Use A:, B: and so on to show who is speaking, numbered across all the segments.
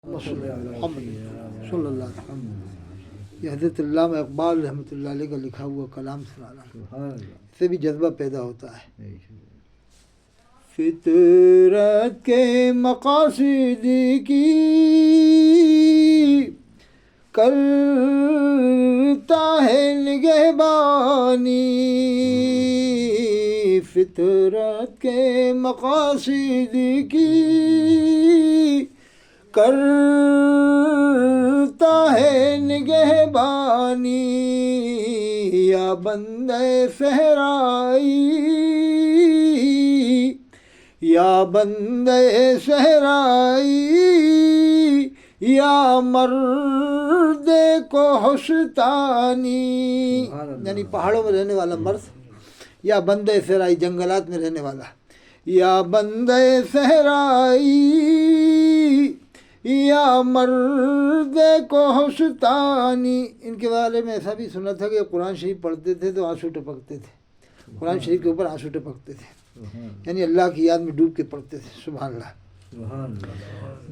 A: محمد صلی اللہ علیہ وسلم. یہ حضرت علامہ اقبال رحمۃ اللہ علیہ کا لکھا ہوا کلام سنانا، اس سے بھی جذبہ پیدا ہوتا ہے. فطرت کے مقاصد کی کرتا ہے نگہبانی، فطرت کے مقاصد کی کرتا ہے نگہبانی، یا بندے صحرائی، یا بندے صحرائی، یا مرد کو ہوشتانی، یعنی پہاڑوں میں رہنے والا مرد، یا بندے صحرائی جنگلات میں رہنے والا، یا بندے صحرائی، یا مرد کو ہوشتانی. ان کے بارے میں ایسا بھی سنا تھا کہ قرآن شریف پڑھتے تھے تو آنسو ٹپکتے تھے، قرآن شریف کے اوپر آنسو ٹپکتے تھے، یعنی اللہ کی یاد میں ڈوب کے پڑھتے تھے. سبحان اللہ.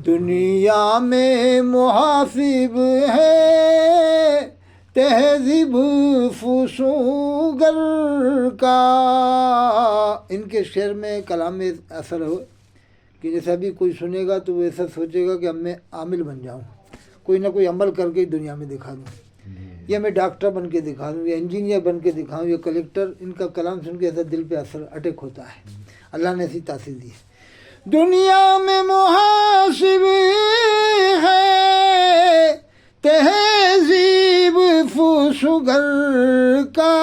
A: دنیا میں محاسب ہے تہذیب فسوگر کا، ان کے شعر میں کلام میں اثر ہو کہ جیسا بھی کوئی سنے گا تو وہ ایسا سوچے گا کہ اب میں عامل بن جاؤں، کوئی نہ کوئی عمل کر کے دنیا میں دکھا دوں، یا میں ڈاکٹر بن کے دکھا دوں، یا انجینئر بن کے دکھاؤں، یا کلیکٹر. ان کا کلام سن کے ایسا دل پہ اثر اٹیک ہوتا ہے. اللہ نے ایسی تاثیر دی ہے. دنیا میں محاسب ہے تہذیب فسوگر کا،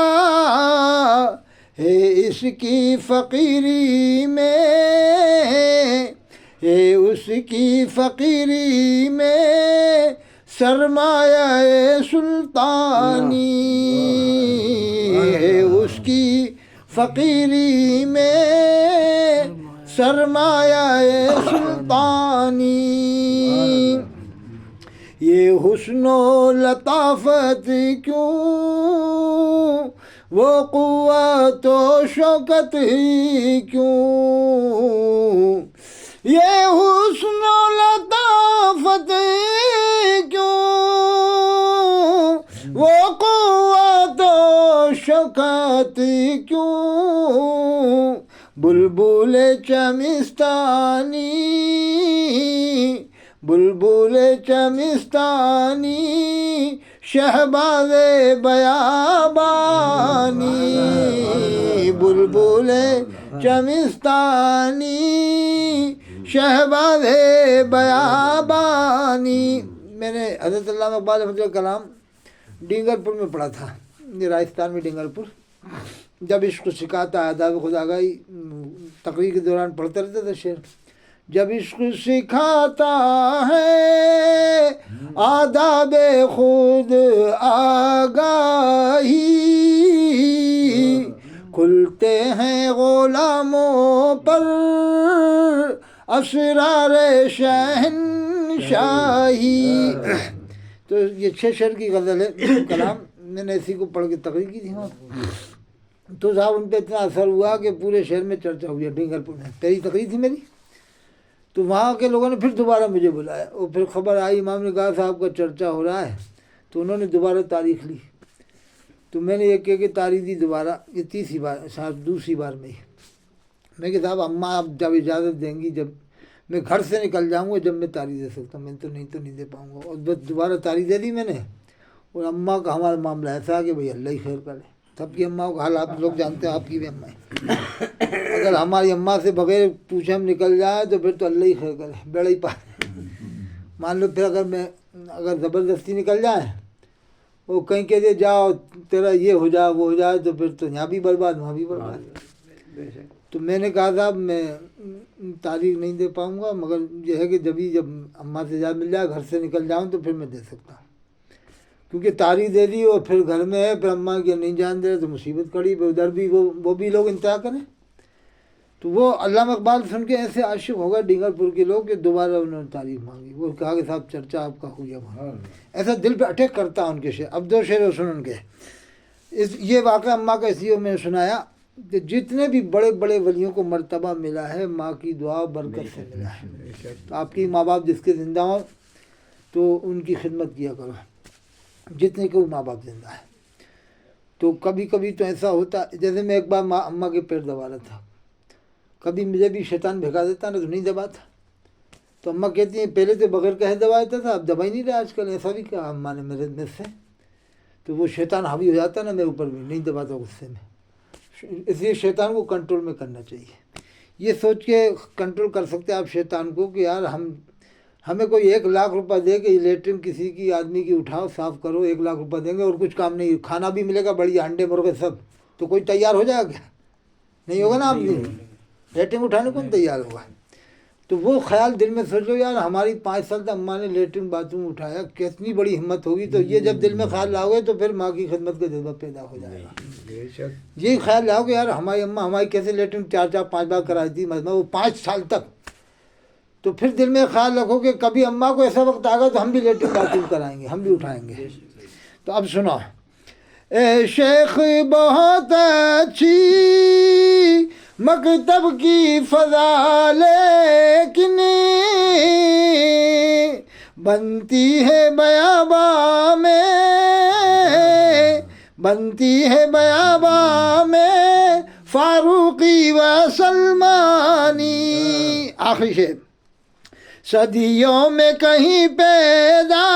A: ہے اس کی فقیری میں، ہے اس کی فقیری میں سرمایہ سلطانی، ہے اس کی فقیری میں سرمایہ سلطانی. یہ حسن و لطافت کیوں، وہ قوت و شوکت کیوں، یہ حسن و لطافت کیوں، وہ قوت و شوکت کیوں، بلبل چمستانی، بلبل چمستانی، شہباز بیابانی، بلبل چمستانی، شہباز بیابانی. میں نے حضرت علامہ اقبال رحمۃ اللہ کا کلام ڈینگر پور میں پڑھا تھا، یہ راجستھان میں ڈینگر پور. جب عشق سکھاتا ہے آداب خودآگاہی تقریر کے دوران پڑھتے رہتے تھے شعر. جب عشق سکھاتا ہے آداب خود آگاہی، کھلتے ہیں غلاموں پر اسرار شہنشاہی. تو یہ 6 شعر کی غزل ہے کلام. میں نے اسی کو پڑھ کے تقریر کی تھی وہاں، تو صاحب ان پہ اتنا اثر ہوا کہ پورے شہر میں چرچا ہوئی. ڈینگر پور میں پہلی تقریر تھی میری، تو وہاں کے لوگوں نے پھر دوبارہ مجھے بلایا، اور پھر خبر آئی امام نے کہا صاحب کا چرچا ہو رہا ہے، تو انہوں نے دوبارہ تاریخ لی. تو میں نے یہ کہہ کے تاریخ دی دوبارہ، یہ تیسری بار شاید دوسری بار میں ہی. میں کہ صاحب اماں آپ جب اجازت دیں گی، جب میں گھر سے نکل جاؤں گا جب میں تاریخ دے سکتا ہوں، میں تو نہیں دے پاؤں گا. اور بس دوبارہ تاریخ دے دی میں نے. اور اماں کا ہمارا معاملہ ایسا ہے کہ بھئی اللہ ہی خیر کرے. سب کی اماں کا حال آپ لوگ جانتے ہیں، آپ کی بھی اماں ہے. اگر ہماری اماں سے بغیر پوچھے ہم نکل جائیں تو پھر تو اللہ ہی خیر کرے، بیڑا ہی پار. مان لو پھر اگر زبردستی نکل جائیں، وہ کہیں کہہ دے جاؤ تیرا یہ ہو جائے وہ ہو جائے، تو پھر تو یہاں بھی برباد وہاں بھی برباد. تو میں نے کہا صاحب میں تاریخ نہیں دے پاؤں گا، مگر یہ ہے کہ جب اماں سے اجازت مل جائے گھر سے نکل جاؤں تو پھر میں دے سکتا ہوں. کیونکہ تاریخ دے دی اور پھر گھر میں ہے، پھر اماں کی نہیں جان دے تو مصیبت کھڑی. ادھر بھی وہ بھی لوگ انتہا کریں. تو وہ علامہ اقبال سن کے ایسے عاشق ہو گئے ڈینگر پور کے لوگ کہ دوبارہ انہوں نے تعریف مانگی. وہ کہا کہ صاحب چرچا آپ کا ہوئی وہاں. ایسا دل پہ اٹیک کرتا ان کے شعر. اب 2 شعر سن ان کے. یہ واقعہ اماں کا اس لیے میں نے سنایا کہ جتنے بھی بڑے بڑے ولیوں کو مرتبہ ملا ہے ماں کی دعا برکت سے ملا ہے. تو آپ کی ماں باپ جس کے زندہ ہوں تو ان کی خدمت کیا کرو جتنے کہ وہ ماں باپ زندہ ہے۔ تو کبھی کبھی تو ایسا ہوتا، جیسے میں ایک بار اماں کے پیر دبا رہا تھا، کبھی مجھے بھی شیطان بھگا دیتا نا تو نہیں دباتا، تو اماں کہتی ہیں پہلے تو بغیر کہے دبا دیتا تھا، اب دبا ہی نہیں رہا آج کل، ایسا بھی کہا اماں نے میرے سے، تو وہ شیطان حاوی ہو جاتا نا میرے اوپر بھی، نہیں دباتا غصے میں۔ اس لیے شیطان کو کنٹرول میں کرنا چاہیے، یہ سوچ کے کنٹرول کر سکتے آپ شیطان کو کہ یار ہمیں کوئی 1,00,000 روپے دے کہ لیٹرن کسی کی آدمی کی اٹھاؤ صاف کرو، 1,00,000 روپے دیں گے اور کچھ کام نہیں، کھانا بھی ملے گا بڑھیا، انڈے مرغے سب، تو کوئی تیار ہو جائے گا کیا؟ نہیں ہوگا نا، آدمی لیٹرن اٹھانے کون تیار ہوگا؟ تو وہ خیال دل میں سوچ لو یار ہماری 5 سال تک اماں نے لیٹرن باتھ روم اٹھایا، کتنی بڑی ہمت ہوگی، تو یہ جب دل میں خیال لاؤ گے تو پھر ماں کی خدمت کا جذبہ پیدا ہو جائے گا۔ یہ خیال لاؤ گے یار ہماری اماں ہماری کیسے لیٹرن 4-5 بار کرائی تھی، مطلب وہ 5 سال تک، تو پھر دل میں خیال رکھو کہ کبھی اماں کو ایسا وقت آ گا تو ہم بھی لیٹرن باتھ روم کرائیں گے، ہم بھی اٹھائیں گے۔ تو اب سنو، اے شیخ بہت اچھی مکتب کی فضا لیکن بنتی ہے بیاباں میں فاروقی و سلمانی۔ آخری شعر، صدیوں میں کہیں پیدا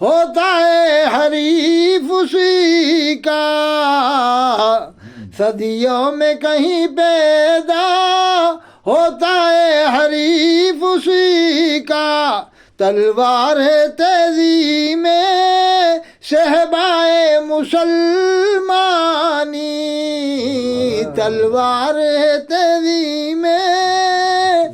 A: ہوتا ہے حریف اسی کا، صدیوں میں کہیں پیدا ہوتا ہے حریف اسی کا، تلوار ہے تیزی میں صحبائے مسلمانی، تلوار ہے تیزی میں